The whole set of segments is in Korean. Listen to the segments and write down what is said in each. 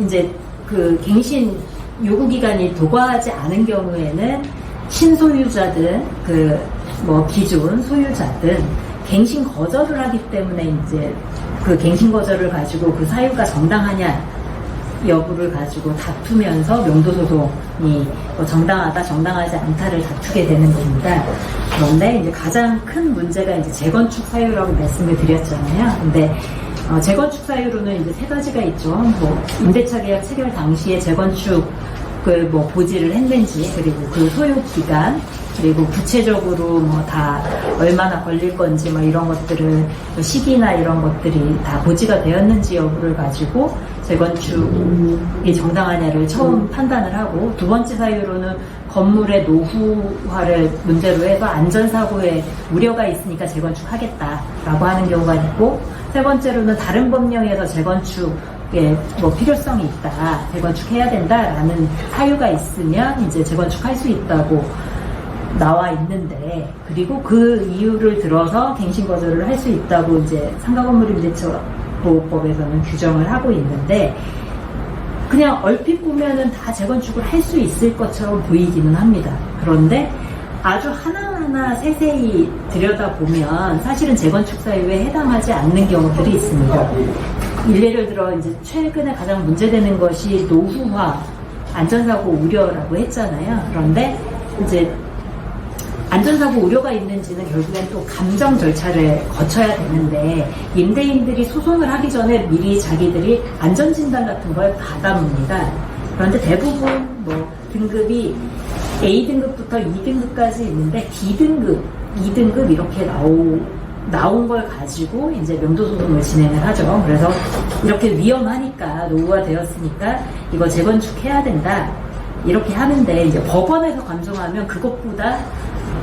이제 그 갱신 요구기간이 도과하지 않은 경우에는 신소유자든 그 뭐 기존 소유자든 갱신 거절을 하기 때문에 이제 그 갱신 거절을 가지고 그 사유가 정당하냐 여부를 가지고 다투면서 명도소송이 뭐 정당하다 정당하지 않다를 다투게 되는 겁니다. 그런데 이제 가장 큰 문제가 이제 재건축 사유라고 말씀을 드렸잖아요. 근데 재건축 사유로는 이제 세 가지가 있죠. 뭐 임대차 계약 체결 당시에 재건축을 뭐 보지를 했는지, 그리고 그 소요 기간, 그리고 구체적으로 뭐 다 얼마나 걸릴 건지 뭐 이런 것들을 시기나 이런 것들이 다 보지가 되었는지 여부를 가지고 재건축이 정당하냐를 처음 판단을 하고, 두 번째 사유로는 건물의 노후화를 문제로 해서 안전사고에 우려가 있으니까 재건축하겠다라고 하는 경우가 있고, 세 번째로는 다른 법령에서 재건축에 뭐 필요성이 있다, 재건축해야 된다라는 사유가 있으면 이제 재건축할 수 있다고 나와 있는데, 그리고 그 이유를 들어서 갱신 거절을 할 수 있다고 이제 상가건물임대차보호법에서는 규정을 하고 있는데, 그냥 얼핏 보면은 다 재건축을 할 수 있을 것처럼 보이기는 합니다. 그런데 아주 하나하나 세세히 들여다보면 사실은 재건축 사유에 해당하지 않는 경우들이 있습니다. 예를 들어 이제 최근에 가장 문제되는 것이 노후화, 안전사고 우려라고 했잖아요. 그런데 이제 안전사고 우려가 있는지는 결국엔 또 감정 절차를 거쳐야 되는데, 임대인들이 소송을 하기 전에 미리 자기들이 안전진단 같은 걸 받아봅니다. 그런데 대부분 뭐 등급이 A등급부터 2등급까지 있는데 D등급, 2등급 이렇게 나온 걸 가지고 이제 명도소송을 진행을 하죠. 그래서 이렇게 위험하니까, 노후화 되었으니까 이거 재건축해야 된다 이렇게 하는데, 이제 법원에서 감정하면 그것보다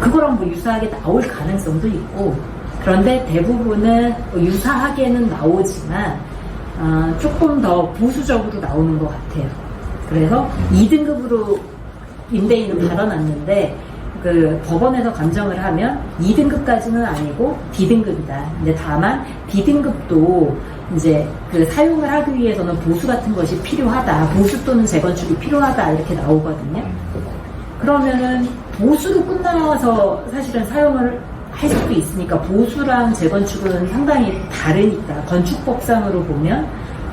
그거랑 뭐 유사하게 나올 가능성도 있고, 그런데 대부분은 유사하게는 나오지만 조금 더 보수적으로 나오는 것 같아요. 그래서 2등급으로 임대인은 받아놨는데 그 법원에서 감정을 하면 2등급까지는 아니고 D등급이다. 근데 다만 D등급도 이제 그 사용을 하기 위해서는 보수 같은 것이 필요하다, 보수 또는 재건축이 필요하다 이렇게 나오거든요. 그러면은 보수로 끝나서 사실은 사용을 할 수도 있으니까, 보수랑 재건축은 상당히 다르니까, 건축법상으로 보면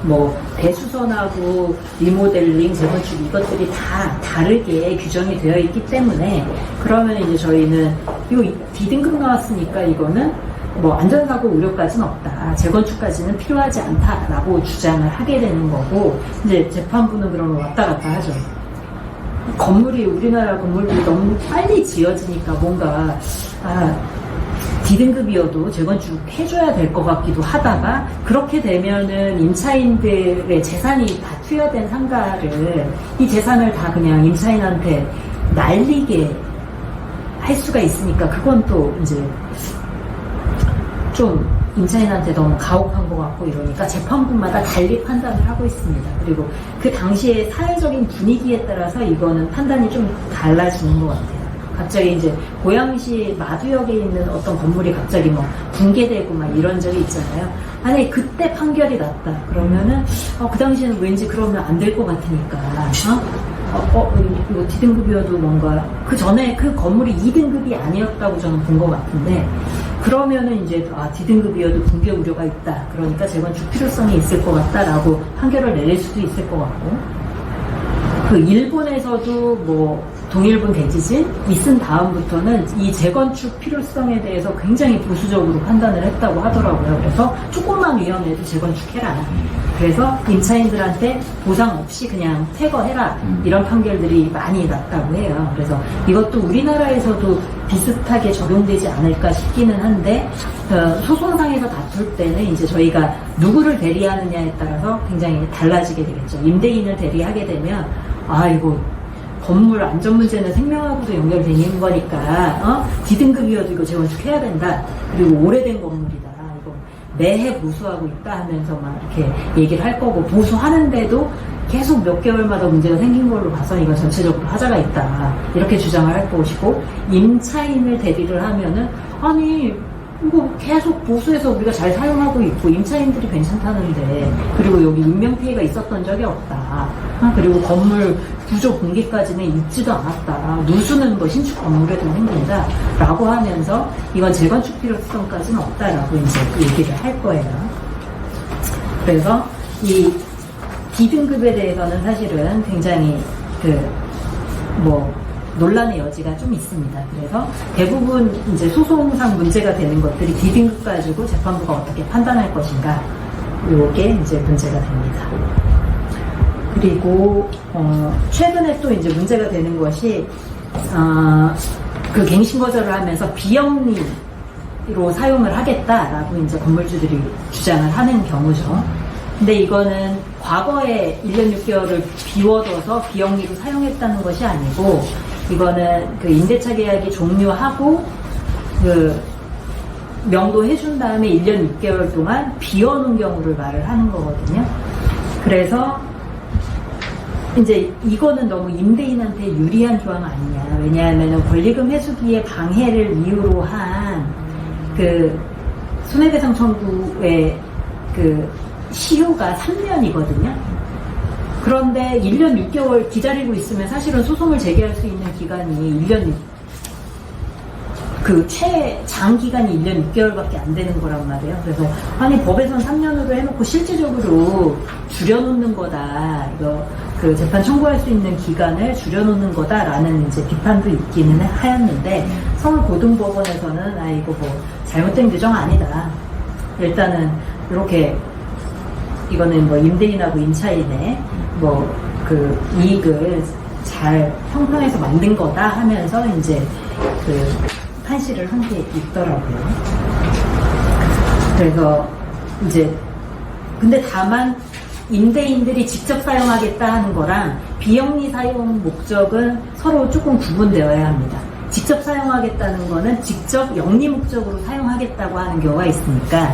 뭐 대수선하고 리모델링, 재건축 이것들이 다 다르게 규정이 되어 있기 때문에, 그러면 이제 저희는 이 D등급 나왔으니까 이거는 뭐 안전사고 우려까지는 없다, 재건축까지는 필요하지 않다라고 주장을 하게 되는 거고, 이제 재판부는 그러면 왔다 갔다 하죠. 건물이, 우리나라 건물들이 너무 빨리 지어지니까 뭔가 D등급이어도 재건축 해줘야 될 것 같기도 하다가, 그렇게 되면은 임차인들의 재산이 다 투여된 상가를, 이 재산을 다 그냥 임차인한테 날리게 할 수가 있으니까, 그건 또 이제 좀 임차인한테 너무 가혹한 것 같고 이러니까 재판부마다 달리 판단을 하고 있습니다. 그리고 그 당시의 사회적인 분위기에 따라서 이거는 판단이 좀 달라지는 것 같아요. 갑자기 이제 고양시 마두역에 있는 어떤 건물이 갑자기 뭐 붕괴되고 막 이런 적이 있잖아요. 아니 그때 판결이 났다 그러면은 그 당시에는 왠지 그러면 안 될 것 같으니까 이거 D등급이어도 뭔가 그 전에 그 건물이 2등급이 아니었다고 저는 본 것 같은데, 그러면은 이제 D등급이어도 붕괴 우려가 있다, 그러니까 재건축 필요성이 있을 것 같다라고 판결을 내릴 수도 있을 것 같고, 그 일본에서도 뭐 동일본 대지진 있은 다음부터는 이 재건축 필요성에 대해서 굉장히 보수적으로 판단을 했다고 하더라고요. 그래서 조금만 위험해도 재건축해라, 그래서 임차인들한테 보상 없이 그냥 퇴거해라, 이런 판결들이 많이 났다고 해요. 그래서 이것도 우리나라에서도 비슷하게 적용되지 않을까 싶기는 한데, 소송상에서 다툴 때는 이제 저희가 누구를 대리하느냐에 따라서 굉장히 달라지게 되겠죠. 임대인을 대리하게 되면 이거 건물 안전 문제는 생명하고도 연결되는 거니까 D등급이어도 이거 재건축해야 된다, 그리고 오래된 건물이다, 이거 매해 보수하고 있다 하면서 막 이렇게 얘기를 할 거고, 보수하는데도 계속 몇 개월마다 문제가 생긴 걸로 봐서 이건 전체적으로 하자가 있다 이렇게 주장을 할 것이고, 임차인을 대리를 하면은 아니 이거 계속 보수해서 우리가 잘 사용하고 있고 임차인들이 괜찮다는데, 그리고 여기 인명피해가 있었던 적이 없다. 그리고 건물 구조 붕괴까지는 있지도 않았다. 누수는 뭐 신축 건물에도 생긴다. 라고 하면서 이건 재건축 필요성까지는 없다라고 이제 얘기를 할 거예요. 그래서 이 D등급에 대해서는 사실은 굉장히 논란의 여지가 좀 있습니다. 그래서 대부분 이제 소송상 문제가 되는 것들이 D등급 가지고 재판부가 어떻게 판단할 것인가, 요게 이제 문제가 됩니다. 그리고 최근에 또 이제 문제가 되는 것이 그 갱신 거절을 하면서 비영리로 사용을 하겠다라고 이제 건물주들이 주장을 하는 경우죠. 근데 이거는 과거에 1년 6개월을 비워둬서 비영리로 사용했다는 것이 아니고, 이거는 그 임대차 계약이 종료하고 그 명도해준 다음에 1년 6개월 동안 비워놓은 경우를 말을 하는 거거든요. 그래서 이제 이거는 너무 임대인한테 유리한 조항 아니냐. 왜냐하면 권리금 회수기의 방해를 이유로 한 그 손해배상 청구의 그 시효가 3년이거든요. 그런데 1년 6개월 기다리고 있으면 사실은 소송을 제기할 수 있는 기간이 1년, 그 최장기간이 1년 6개월밖에 안 되는 거란 말이에요. 그래서 아니 법에선 3년으로 해놓고 실질적으로 줄여놓는 거다. 이거 그 재판 청구할 수 있는 기간을 줄여놓는 거다라는 이제 비판도 있기는 하였는데, 서울고등법원에서는 이거 뭐 잘못된 규정 아니다. 일단은 이렇게 이거는 뭐 임대인하고 임차인의 뭐 그 이익을 잘 형평해서 만든 거다 하면서 이제 그 판시를 한 게 있더라고요. 그래서 이제 근데 다만 임대인들이 직접 사용하겠다 하는 거랑 비영리 사용 목적은 서로 조금 구분되어야 합니다. 직접 사용하겠다는 거는 직접 영리 목적으로 사용하겠다고 하는 경우가 있으니까,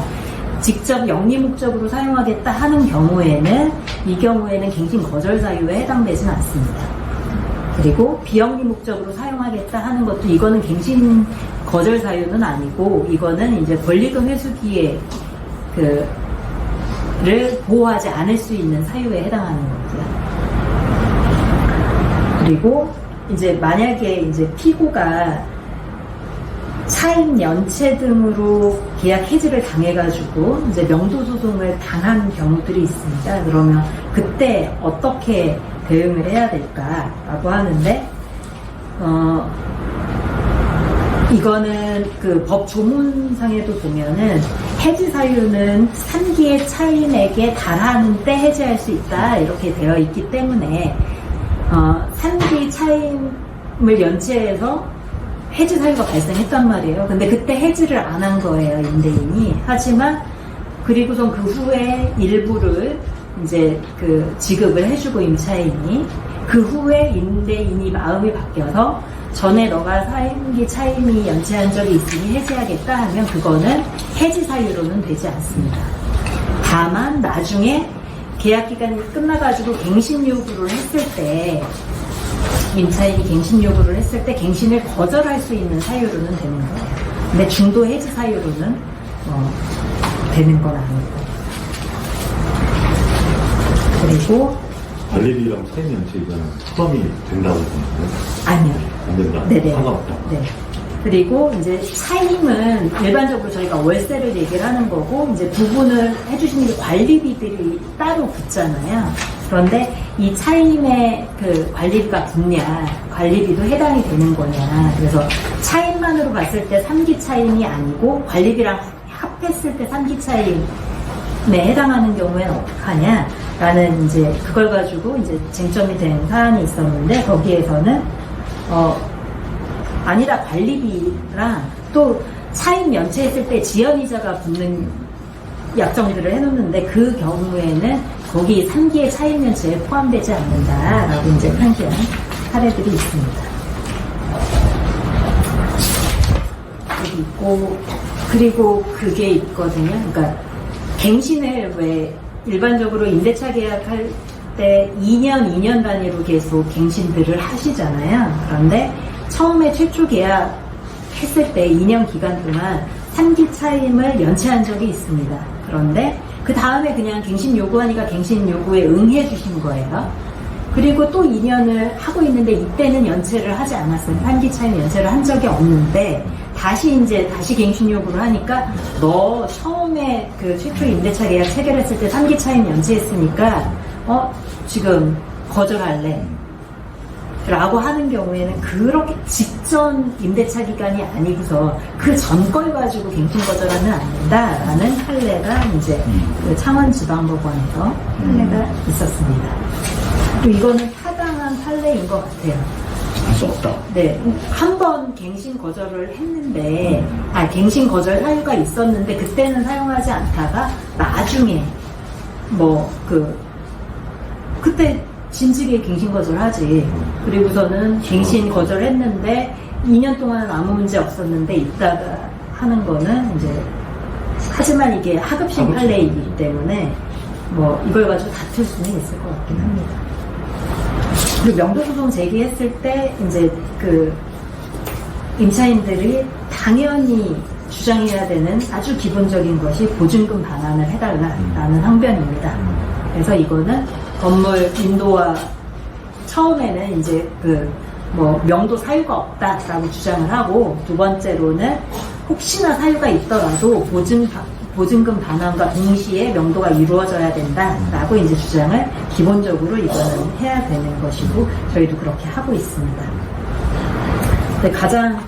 직접 영리 목적으로 사용하겠다 하는 경우에는 이 경우에는 갱신 거절 사유에 해당되진 않습니다. 그리고 비영리 목적으로 사용하겠다 하는 것도 이거는 갱신 거절 사유는 아니고, 이거는 이제 권리금 회수기에 를 보호하지 않을 수 있는 사유에 해당하는 거고요. 그리고 이제 만약에 이제 피고가 차임 연체 등으로 계약 해지를 당해가지고 이제 명도 소송을 당한 경우들이 있습니다. 그러면 그때 어떻게 대응을 해야 될까라고 하는데, 이거는 그 법 조문상에도 보면은 해지 사유는 3기의 차임액에 달하는 때 해지할 수 있다 이렇게 되어 있기 때문에 3기 차임을 연체해서 해지 사유가 발생했단 말이에요. 근데 그때 해지를 안 한 거예요, 임대인이. 하지만 그리고선 그 후에 일부를 이제 그 지급을 해주고 임차인이, 그 후에 임대인이 마음이 바뀌어서 전에 너가 3기 차임이 연체한 적이 있으니 해지하겠다 하면 그거는 해지 사유로는 되지 않습니다. 다만 나중에 계약 기간이 끝나가지고 갱신 요구를 했을 때, 임차인이 갱신 요구를 했을 때 갱신을 거절할 수 있는 사유로는 되는 거예요. 근데 중도 해지 사유로는 되는 건 아니고. 그리고 관리비랑 차임 연체 이거는 포함이 된다고 보나요? 아니요. 안 된다. 네네. 상관없다. 네. 그리고 이제 차임은 일반적으로 저희가 월세를 얘기를 하는 거고, 이제 부분을 해주시는 게 관리비들이 따로 붙잖아요. 그런데 이 차임의 그 관리비가 붙냐, 관리비도 해당이 되는 거냐. 그래서 차임만으로 봤을 때 3기 차임이 아니고 관리비랑 합했을 때 3기 차임에 해당하는 경우에는 어떡하냐. 라는 이제 그걸 가지고 이제 쟁점이 된 사안이 있었는데, 거기에서는 아니다, 관리비랑 또 차임 연체했을 때 지연이자가 붙는 약정들을 해놓는데, 그 경우에는 거기 3기의 차임 연체에 포함되지 않는다라고 이제 판시한 사례들이 있습니다. 여기 있고, 그리고 그게 있거든요. 그러니까 갱신을 왜 일반적으로 임대차 계약할 때 2년 단위로 계속 갱신들을 하시잖아요. 그런데 처음에 최초 계약했을 때 2년 기간 동안 3기 차임을 연체한 적이 있습니다. 그런데 그 다음에 그냥 갱신 요구하니까 갱신 요구에 응해 주신 거예요. 그리고 또 2년을 하고 있는데 이때는 연체를 하지 않았어요. 3기 차임 연체를 한 적이 없는데 다시 갱신 요구를 하니까 너 처음에 그 최초 임대차 계약 체결했을 때 3기 차임 연체했으니까 지금 거절할래 라고 하는 경우에는 그렇게 직전 임대차 기간이 아니고서 그 전 걸 가지고 갱신 거절하면 안 된다라는 판례가 이제 그 창원지방법원에서 판례가 있었습니다. 그리고 이거는 타당한 판례인 것 같아요. 할 수 없다. 네, 한 번 갱신 거절을 했는데, 갱신 거절 사유가 있었는데 그때는 사용하지 않다가 나중에 그때 진즉에 갱신 거절하지. 그리고서는 갱신 거절했는데 2년 동안은 아무 문제 없었는데 이따가 하는 거는 이제 하지만 이게 하급심 판례이기 때문에 이걸 가지고 다툴 수는 있을 것 같긴 합니다. 그리고 명도소송 제기했을 때 이제 그 임차인들이 당연히 주장해야 되는 아주 기본적인 것이 보증금 반환을 해달라라는 항변입니다. 그래서 이거는 건물 인도와 처음에는 이제 명도 사유가 없다라고 주장을 하고, 두 번째로는 혹시나 사유가 있더라도 보증금 반환과 동시에 명도가 이루어져야 된다라고 이제 주장을 기본적으로 이거는 해야 되는 것이고, 저희도 그렇게 하고 있습니다. 가장